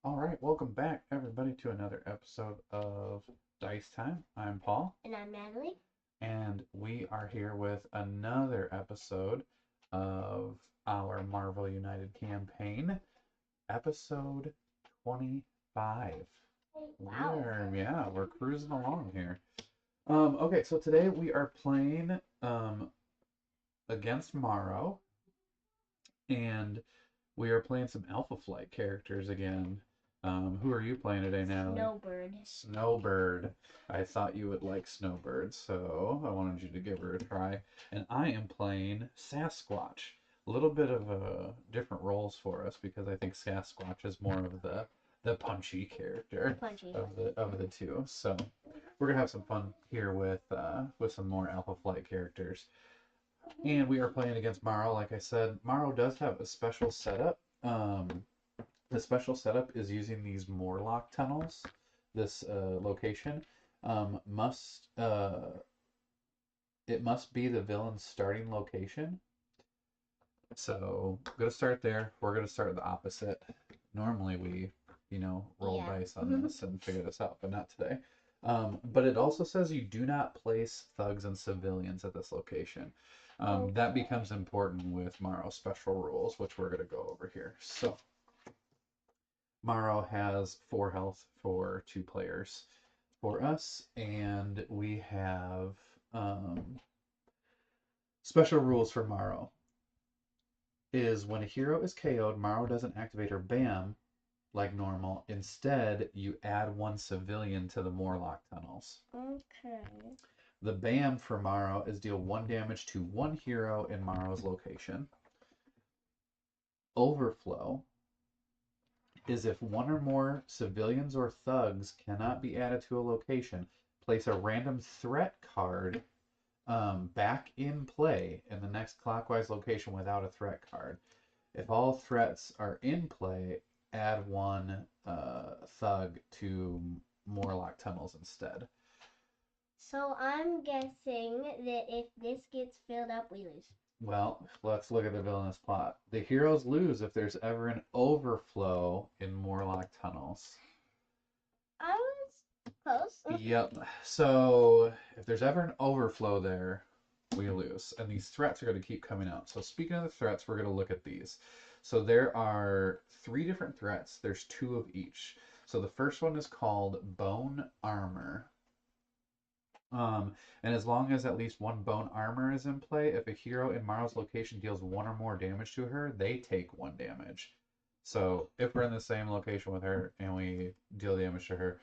All right, welcome back, everybody, to another episode of Dice Time. I'm Paul, And I'm Natalie. and we are here with another episode of our Marvel United campaign, episode 25. Wow. We're cruising along here. Okay, so today we are playing against Marrow, and we are playing some Alpha Flight characters again. Who are you playing today, Natalie? Snowbird. Snowbird. I thought you would like Snowbird, so I wanted you to give her a try. And I am playing Sasquatch. A little bit of different roles for us because I think Sasquatch is more of the punchy character Punchy. of the two. So we're gonna have some fun here with some more Alpha Flight characters. And we are playing against Marrow. Like I said, Marrow does have a special setup. The special setup is using these Morlock tunnels. This location must it must be the villain's starting location. So I'm gonna start there. We're gonna start the opposite. Normally we, roll Yeah. dice on this and figure this out, but not today. But it also says you do not place thugs and civilians at this location. That becomes important with Morrow's special rules, which we're gonna go over here. So Marrow has 4 health for 2 players for us, and we have special rules for Marrow. Is when a hero is KO'd, Marrow doesn't activate her BAM like normal. Instead, you add 1 civilian to the Morlock tunnels. Okay. The BAM for Marrow is deal 1 damage to 1 hero in Marrow's location. Overflow is if 1 or more civilians or thugs cannot be added to a location, place a random threat card back in play in the next clockwise location without a threat card. If all threats are in play, add 1 thug to Morlock tunnels instead. So I'm guessing that if this gets filled up, we lose. Well, let's look at the villainous plot. The heroes lose if there's ever an overflow in Morlock tunnels. I was close. Yep. So if there's ever an overflow there, we lose. And these threats are going to keep coming out. So speaking of the threats, we're going to look at these. So there are 3 different threats. There's 2 of each. So the first one is called Bone Armor. And as long as at least 1 bone armor is in play, if a hero in Marrow's location deals 1 or more damage to her, they take 1 damage. So if we're in the same location with her and we deal damage to her,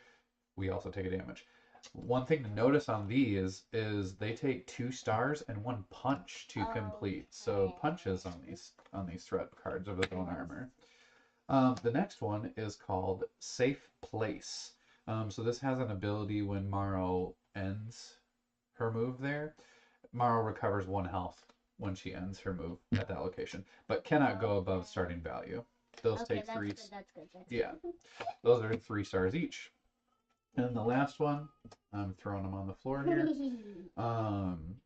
we also take a damage. One thing to notice on these is they take 2 stars and 1 punch to complete. So punches on these threat cards of the bone armor. The next one is called Safe Place. So this has an ability when Marrow ends her move there. Marrow recovers 1 health when she ends her move at that location, but cannot go above starting value. Those Okay, take 3. that's good. Yeah, those are 3 stars each. And the last one, I'm throwing them on the floor here.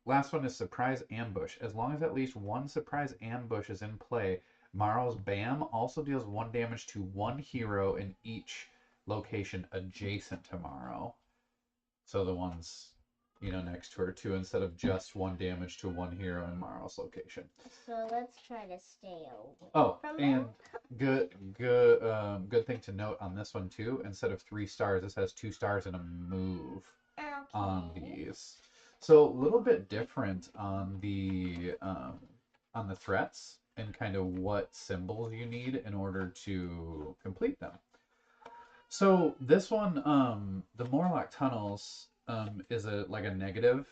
Last one is Surprise Ambush. As long as at least 1 Surprise Ambush is in play, Marrow's BAM also deals 1 damage to 1 hero in each location adjacent to Marrow. So the ones, next to her too, instead of just 1 damage to 1 hero in Marrow's location. So let's try to stay away. Oh, and good thing to note on this one too. Instead of 3 stars, this has 2 stars and a move on these. So a little bit different on the threats and kind of what symbols you need in order to complete them. So this one, the Morlock tunnels, is like a negative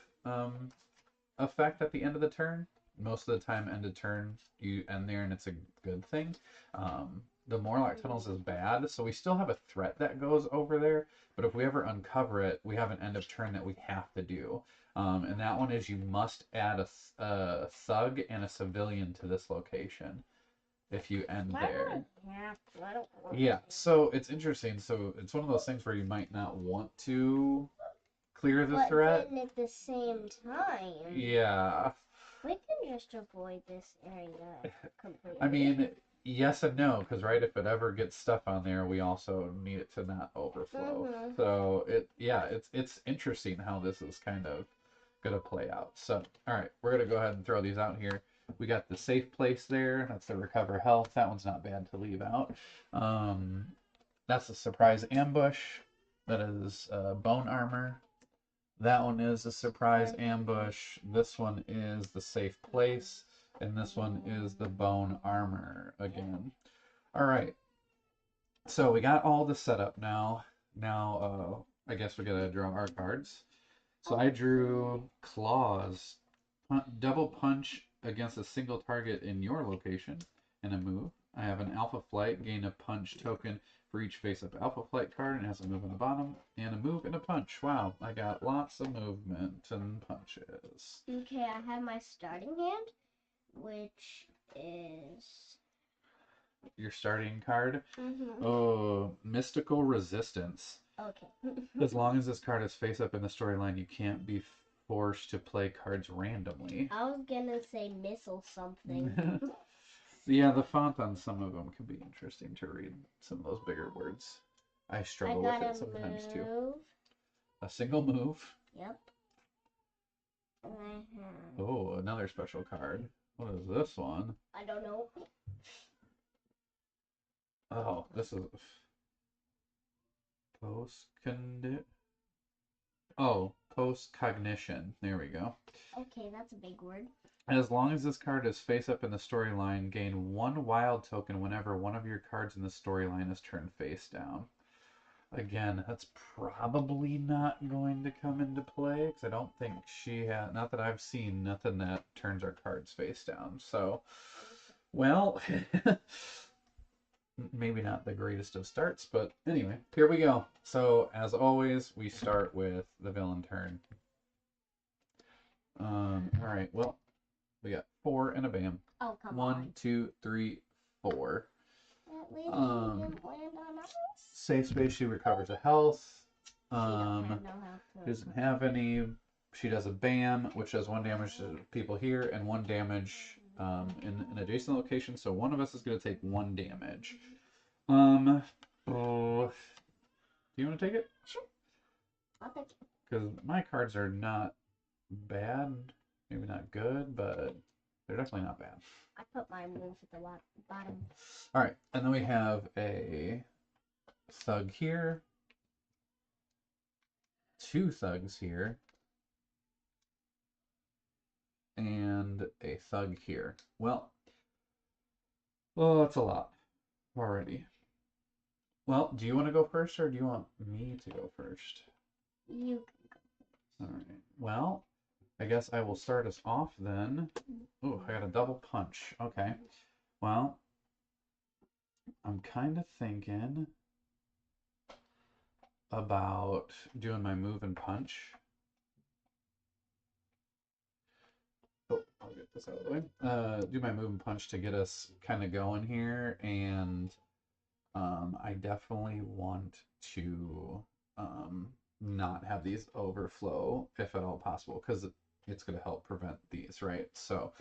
effect at the end of the turn. Most of the time, end of turn, you end there, and it's a good thing. The Morlock tunnels is bad, so we still have a threat that goes over there. But if we ever uncover it, we have an end of turn that we have to do. And that one is you must add a thug and a civilian to this location if you end there. Yeah, so it's interesting. So it's one of those things where you might not want to clear the threat. But then at the same time, Yeah. we can just avoid this area completely. I mean, yes and no, because right, if it ever gets stuff on there, we also need it to not overflow. Mhm. So yeah, it's interesting how this is kind of gonna play out. So, all right, we're gonna go ahead and throw these out here. We got the safe place there. That's the recover health. That one's not bad to leave out. Um, that's the surprise ambush. That is bone armor. That one is a surprise ambush. This one is the safe place. And this one is the bone armor again. All right. So we got all the setup now. Now, I guess we gotta draw our cards. So I drew claws. Double punch against a single target in your location and a move. I have an alpha flight, gain a punch token for each face-up alpha flight card, and it has a move on the bottom, and a move and a punch. Wow, I got lots of movement and punches. Okay, I have my starting hand, which is Your starting card? Mhm. Oh, Mystical Resistance. Okay. As long as this card is face-up in the storyline, you can't be forced to play cards randomly. I was gonna say missile something. Yeah, the font on some of them can be interesting to read. Some of those bigger words. I struggle with it sometimes move. too. A single move. Yep. And I have. Oh, another special card. What is this one? I don't know. Oh, this is post condi. Oh, post cognition. There we go. Okay, that's a big word. As long as this card is face up in the storyline, gain one wild token whenever one of your cards in the storyline is turned face down. Again, that's probably not going to come into play because I don't think she has, not that I've seen, nothing that turns our cards face down. So, well, maybe not the greatest of starts, but anyway, here we go. So, as always, we start with the villain turn. All right, well, we got 4 and a bam. Oh, come 1, 2, 3, 4. That lady didn't land on us. Safe space, she recovers a health. She don't have no health. Doesn't have any. She does a bam, which does 1 damage to people here and 1 damage in an adjacent location. So one of us is going to take 1 damage. Oh, do you want to take it? Sure. I'll take it. Because my cards are not bad. Maybe not good, but they're definitely not bad. I put my move at the bottom. All right, and then we have a thug here, 2 thugs here, and a thug here. Well, oh, that's a lot already. Well, do you want to go first, or do you want me to go first? You. All right. Well, I guess I will start us off then. Oh, I got a double punch. Okay. Well, I'm kind of thinking about doing my move and punch. Oh, I'll get this out of the way. Do my move and punch to get us kind of going here, and I definitely want to not have these overflow if at all possible, because it's going to help prevent these, right? So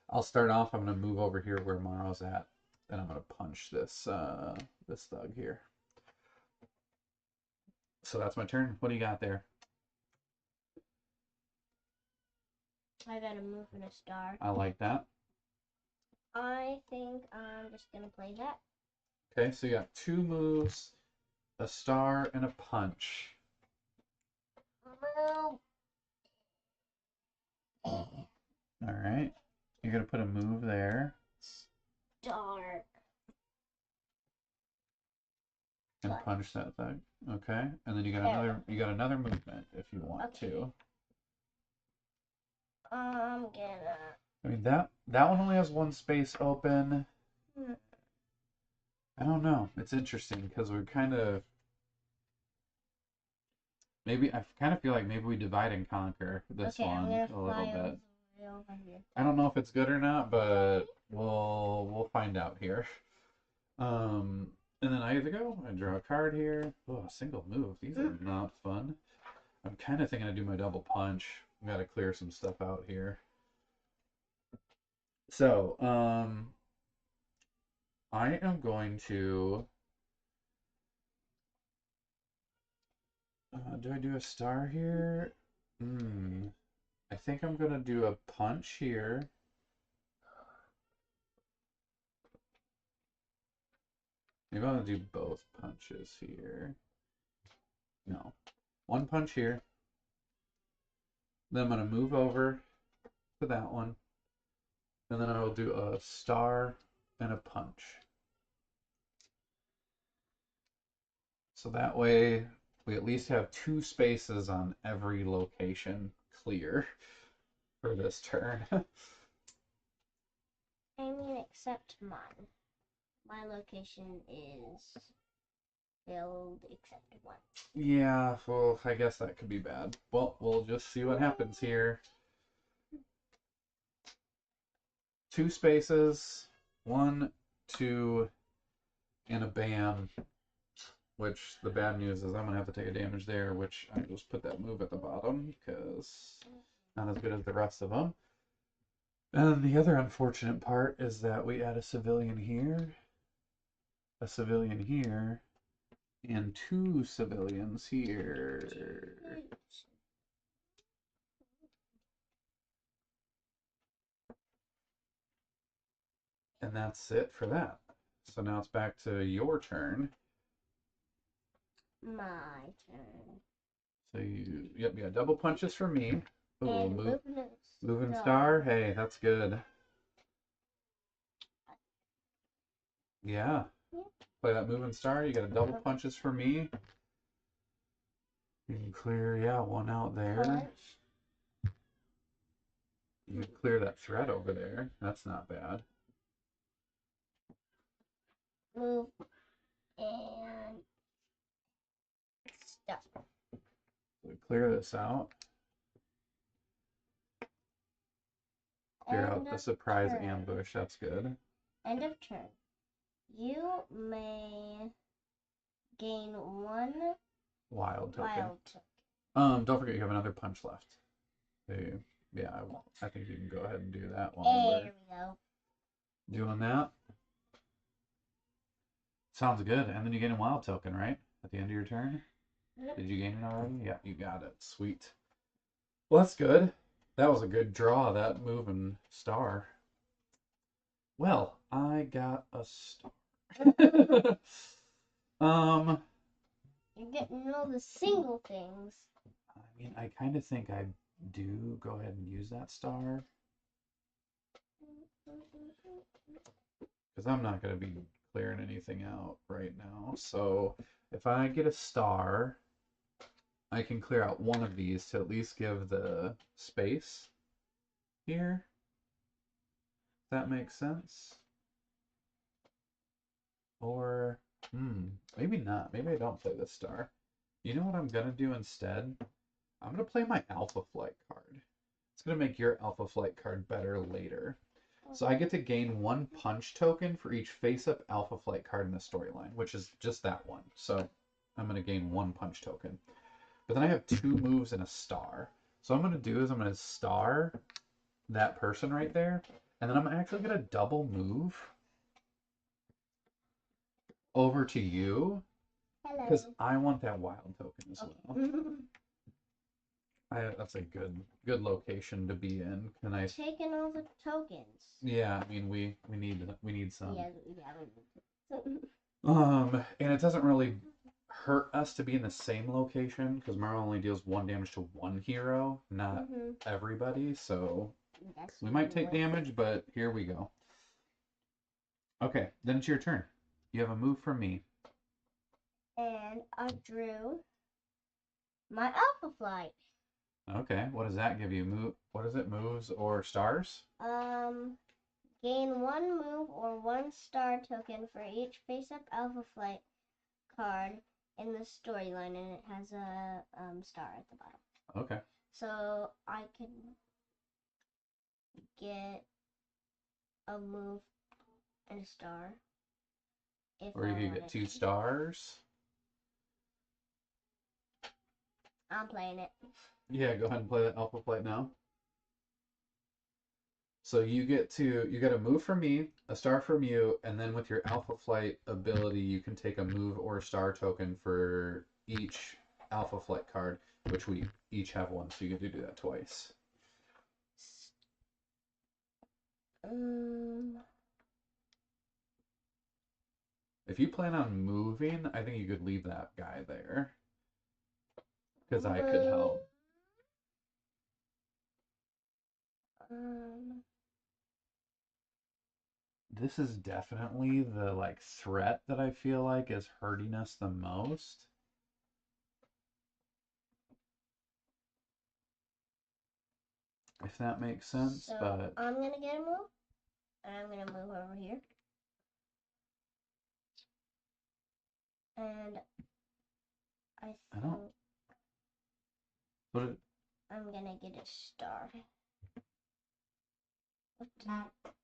I'll start off. I'm going to move over here where Marrow's at, and I'm going to punch this this thug here. So that's my turn. What do you got there? I got a move and a star. I like that. I think I'm just gonna play that. Okay, so you got 2 moves, a star, and a punch. Move. All right. You're going to put a move there. Star. And punch that thug. Okay. And then you got another movement if you want to. I'm gonna. I mean that one only has 1 space open. I don't know. It's interesting because we're kind of I kind of feel like maybe we divide and conquer this one a little bit. I don't know if it's good or not, but we'll find out here. And then I either go, I draw a card here. Oh, a single move. These are not fun. I'm kind of thinking I do my double punch. I've got to clear some stuff out here. So, I am going to. Do I do a star here? Hmm. I think I'm gonna do a punch here. Maybe I'm gonna do both punches here. No. One punch here. Then I'm gonna move over to that one. And then I will do a star and a punch. So that way we at least have 2 spaces on every location clear for this turn. I mean, except mine. My location is filled except one. Yeah, well, I guess that could be bad. Well, we'll just see what happens here. 2 spaces, 1, 2, and a bam. Which the bad news is I'm gonna have to take a damage there, which I just put that move at the bottom because not as good as the rest of them. And the other unfortunate part is that we add a civilian here, a civilian here, and 2 civilians here. And that's it for that. So now it's back to your turn. My turn. So you got double punches for me. Ooh, And moving star. Hey, that's good. Yeah. Play that moving star. You got a double punches for me. You can clear, yeah, one out there. Punch. You can clear that threat over there. That's not bad. Move and stop. So clear this out. Clear out the surprise ambush. That's good. End of turn. You may gain 1 Wild token. wild token. Don't forget you have another punch left. So, yeah, I think you can go ahead and do that while There we go. doing that. Sounds good. And then you gain a wild token, right? At the end of your turn? Yep. Did you gain it already? Yeah, you got it. Sweet. Well, that's good. That was a good draw, that moving star. Well, I got a star. You're getting all the single things. I mean, I kind of think I do go ahead and use that star. Because I'm not going to be clearing anything out right now. So if I get a star, I can clear out one of these to at least give the space here. If that makes sense. Or, maybe not. Maybe I don't play this star. You know what I'm going to do instead? I'm going to play my Alpha Flight card. It's going to make your Alpha Flight card better later. So I get to gain 1 punch token for each face-up Alpha Flight card in the storyline, which is just that one. So I'm going to gain 1 punch token. But then I have 2 moves and a star. So what I'm going to do is I'm going to star that person right there. And then I'm actually going to double move over to you. Because I want that wild token as well. That's a good location to be in. Can I taking all the tokens? Yeah, I mean we need some. Yeah, we And it doesn't really hurt us to be in the same location because Marrow only deals 1 damage to 1 hero, not everybody. So we might take damage, but here we go. Okay, then it's your turn. You have a move from me. And I drew my Alpha Flight. Okay, what does that give you? What is it? Moves or stars? Gain 1 move or 1 star token for each face-up Alpha Flight card in the storyline, and it has a star at the bottom. Okay. So I can get a move and a star. Or you could get 2 stars. I'm playing it. Yeah, go ahead and play that Alpha Flight now. So you get a move from me, a star from you, and then with your Alpha Flight ability, you can take a move or a star token for each Alpha Flight card, which we each have one, so you get to do that twice. If you plan on moving, I think you could leave that guy there. Because I could help. This is definitely the like threat that I feel like is hurting us the most. If that makes sense, so but I'm gonna get a move, and I'm gonna move over here, and I think I'm gonna get a star.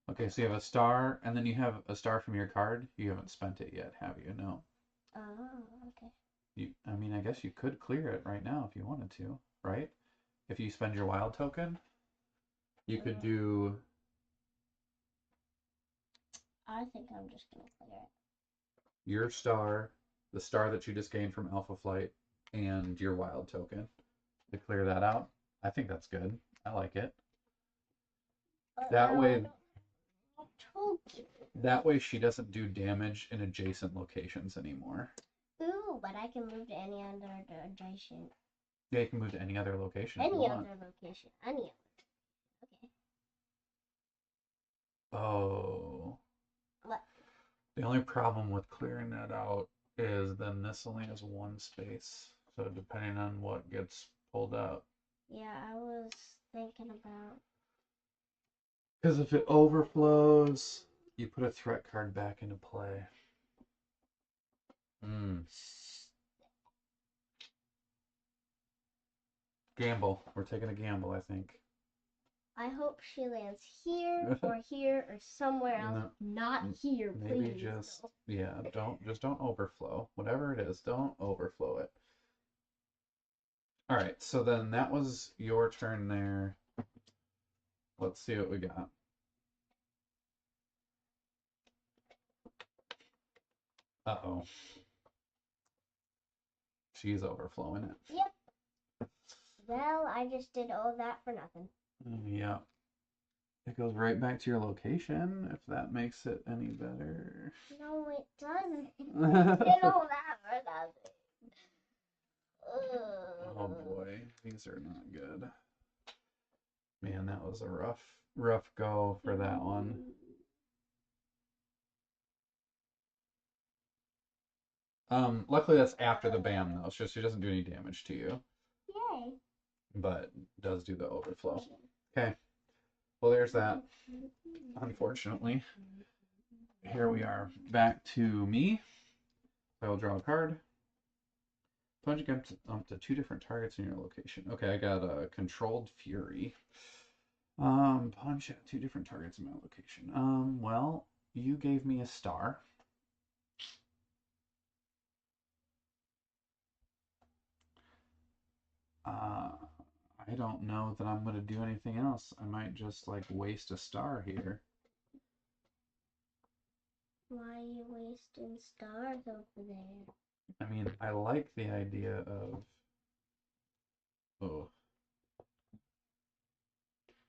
Okay, so you have a star, and then you have a star from your card. You haven't spent it yet, have you? No. Oh, okay. I mean, I guess you could clear it right now if you wanted to, right? If you spend your wild token, you could do. I think I'm just gonna clear it. Your star, the star that you just gained from Alpha Flight, and your wild token to clear that out. I think that's good. I like it. That way she doesn't do damage in adjacent locations anymore. Ooh, but I can move to any other adjacent. Yeah, you can move to any other location. Any other location. Any other. Okay. Oh. What? The only problem with clearing that out is then this only has one space. So depending on what gets pulled up. Yeah, I was thinking about. Because if it overflows, you put a threat card back into play. Gamble. We're taking a gamble, I think. I hope she lands here or here or somewhere else. Not here, please. Maybe just don't overflow. Whatever it is, don't overflow it. All right, so then that was your turn there. Let's see what we got. Uh-oh. She's overflowing it. Yep. Well, I just did all that for nothing. Yeah. It goes right back to your location, if that makes it any better. No, it doesn't. Did all that for nothing. Oh boy, these are not good. Man, that was a rough go for that one. Luckily that's after the ban though, so she doesn't do any damage to you. Yay. But does do the overflow. Okay. Well, there's that. Unfortunately. Here we are. Back to me. I will draw a card. Punch against up to 2 different targets in your location. Okay, I got a controlled fury. Punch at 2 different targets in my location. Well, you gave me a star. I don't know that I'm going to do anything else. I might just like waste a star here. Why are you wasting stars over there? I mean, I like the idea of... Oh.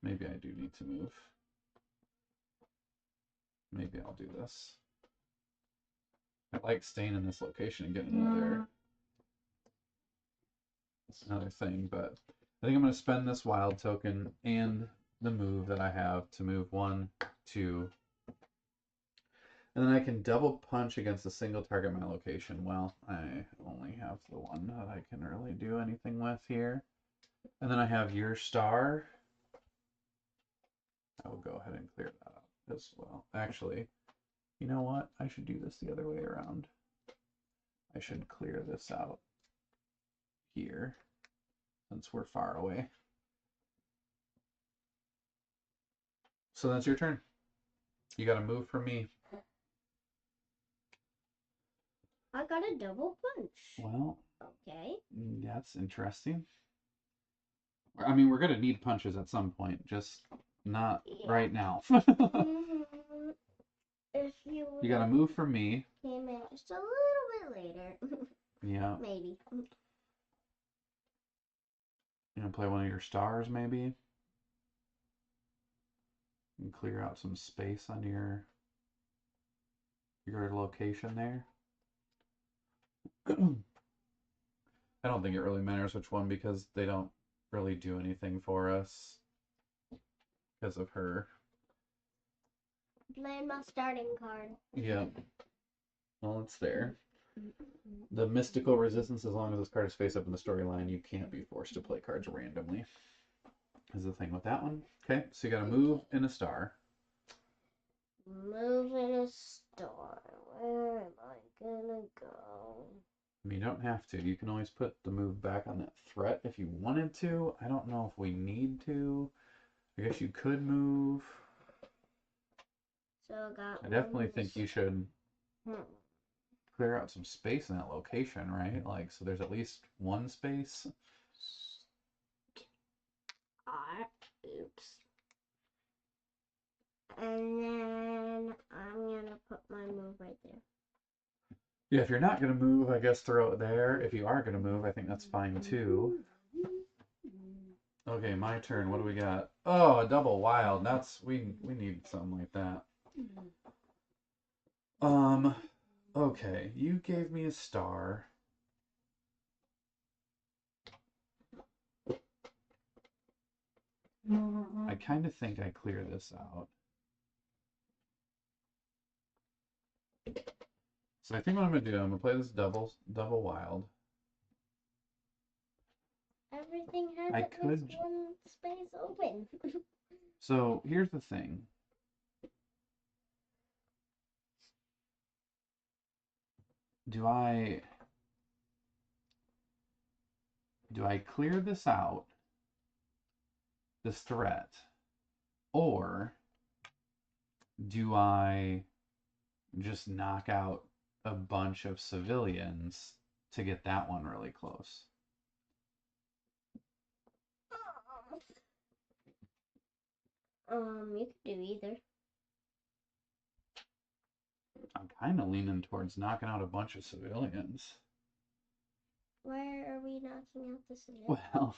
Maybe I do need to move. Maybe I'll do this. I like staying in this location and getting another... It's another thing, but I think I'm going to spend this wild token and the move that I have to move 1, 2, and then I can double punch against a single target in my location. Well, I only have the one that I can really do anything with here. And then I have your star. I will go ahead and clear that up as well. Actually, you know what? I should do this the other way around. I should clear this out here since we're far away. So that's your turn. You got to move for me. I got a double punch. Well, okay. That's interesting. I mean, we're going to need punches at some point. Just Not Yeah. right now. If you You gotta move for me. came in just a little bit later. Yeah. Maybe. You gonna play one of your stars, maybe? And clear out some space on your location there. I don't think it really matters which one because they don't really do anything for us because of her. Play my starting card. Yeah. Well, it's there. The mystical resistance, as long as this card is face up in the storyline, you can't be forced to play cards randomly. Is the thing with that one. Okay, so you gotta move in a star. Move in a star. Where am I gonna go? I mean, you don't have to. You can always put the move back on that threat if you wanted to. I don't know if we need to. I guess you could move. So I definitely think you should clear out some space in that location, right? Like, so there's at least one space. Oops. And then I'm gonna put my move right there. Yeah, if you're not gonna move, I guess throw it there. If you are gonna move, I think that's fine too. Okay, my turn. What do we got? Oh, a double wild. That's we need something like that. Okay, you gave me a star. I kind of think I clear this out. So I think what I'm gonna do, I'm gonna play this double wild. Everything has I at could. least one space open. So here's the thing. Do I clear this out, this threat, or do I just knock out a bunch of civilians to get that one really close? You could do either. I'm kind of leaning towards knocking out a bunch of civilians. Why are we knocking out the civilians? Well,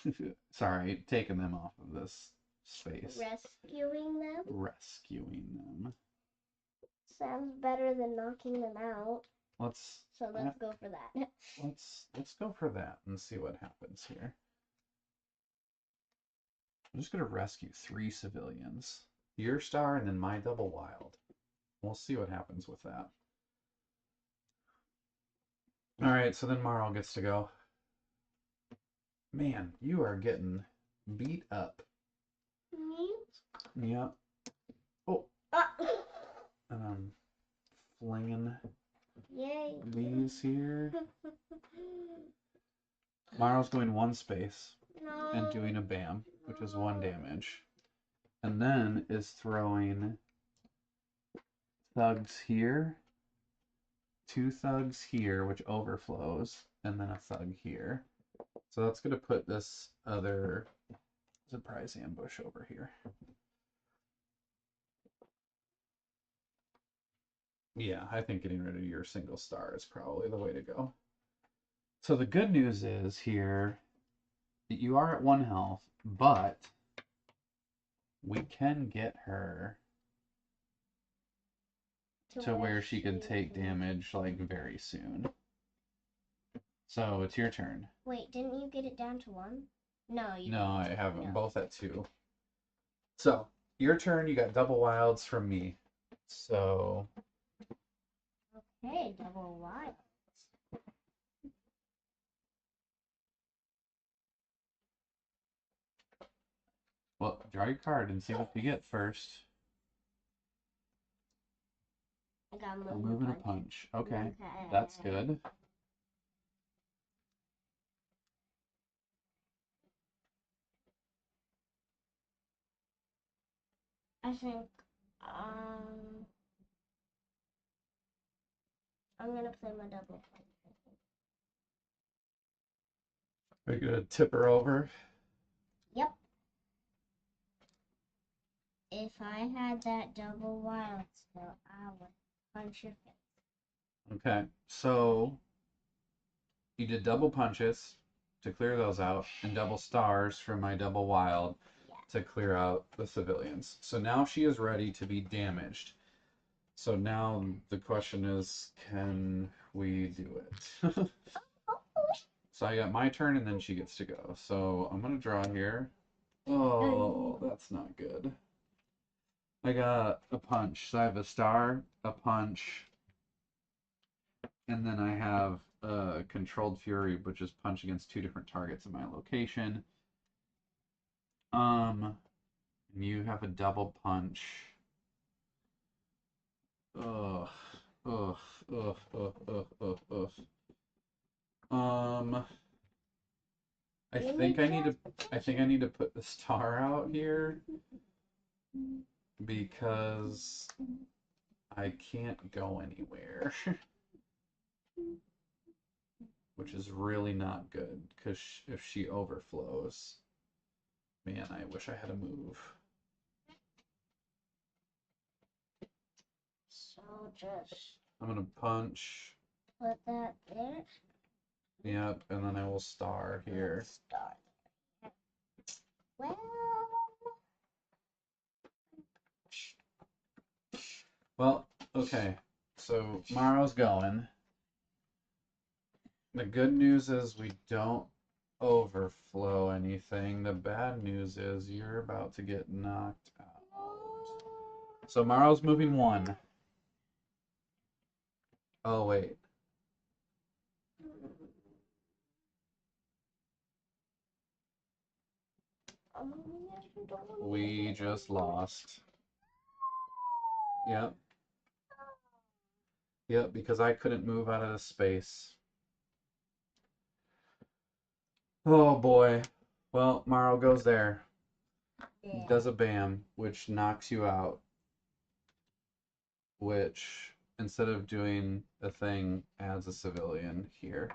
sorry, taking them off of this space. Rescuing them? Rescuing them. Sounds better than knocking them out. Let's go for that. let's go for that and see what happens here. I'm just gonna rescue 3 civilians. Your star and then my double wild. We'll see what happens with that. Alright, so then Marrow gets to go. Man, you are getting beat up. Me? Yep. Oh. And I'm flinging Yay. these here. Marrow's going 1 space and doing a bam, which is 1 damage. And then is throwing thugs here, 2 thugs here, which overflows, and then a thug here. So that's going to put this other surprise ambush over here. Yeah, I think getting rid of your single star is probably the way to go. So the good news is here that you are at 1 health, but we can get her to where she can take damage like very soon. So it's your turn. Wait, didn't you get it down to 1? No, you No, didn't. I haven't. No. Both at 2. So your turn. You got double wilds from me. So Okay, double wild. well, draw your card and see what you get first. I got A move and a punch. Okay, that's good. I think I'm gonna play my double punch. Are you gonna tip her over? Yep. If I had that double wild still, I would punch your face. Okay, so you did double punches to clear those out, and double stars for my double wild to clear out the civilians. So now she is ready to be damaged. So now the question is, can we do it? So I got my turn and then she gets to go. So I'm gonna draw here. Oh, that's not good. I got a punch. So I have a star, a punch, and then I have a controlled fury, which is punch against two different targets in my location. You have a double punch. Ugh, ugh, ugh, ugh, ugh, ugh, ugh. Um, I think I need to put the star out here because I can't go anywhere, which is really not good because if she overflows, man, I wish I had a move. So just I'm gonna punch. put that there. Yep, and then I will star here. Star there. Well, Well, okay. So Marrow's going. The good news is we don't overflow anything. The bad news is you're about to get knocked out. So Marrow's moving one. Oh, wait. We just lost. Yep. Yep, because I couldn't move out of the space. Oh boy. Well, Marrow goes there. yeah. Does a bam, which knocks you out. Which, instead of doing a thing, adds a civilian here.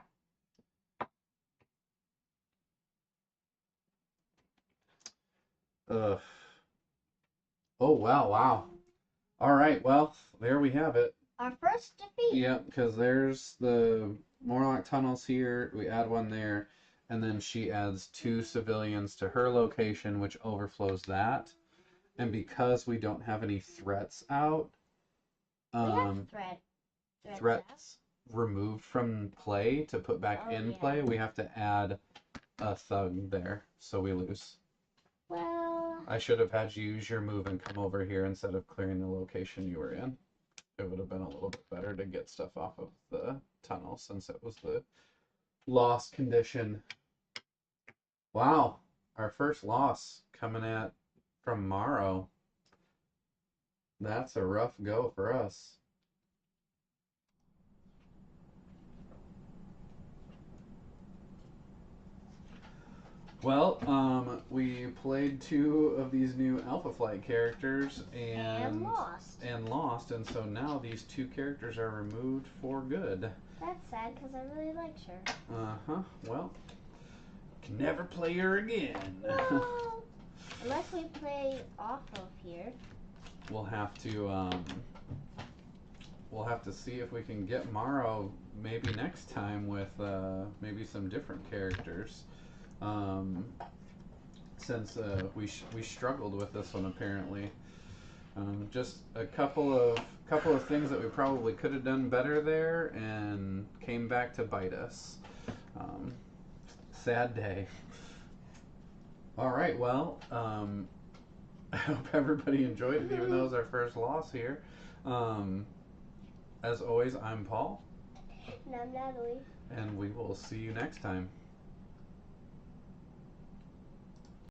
Ugh. Oh, wow, wow. All right, well, there we have it. Our first defeat. Yep, because there's the Morlock tunnels here. We add one there, and then she adds two civilians to her location, which overflows that. And because we don't have any threats out, We have threats removed from play to put back in play, we have to add a thug there, so we lose. Well, I should have had you use your move and come over here instead of clearing the location you were in. It would have been a little bit better to get stuff off of the tunnel since it was the lost condition. Wow, our first loss coming from Marrow. That's a rough go for us. Well, we played two of these new Alpha Flight characters and lost, and so now these two characters are removed for good. That's sad because I really liked her. Uh-huh. Well, can never play her again. Well, unless we play off of here. We'll have to see if we can get Marrow maybe next time with maybe some different characters. Since we struggled with this one apparently. Just a couple of things that we probably could have done better there and came back to bite us. Sad day. All right, well, I hope everybody enjoyed it, even though it was our first loss here. As always, I'm Paul. And I'm Natalie. And we will see you next time.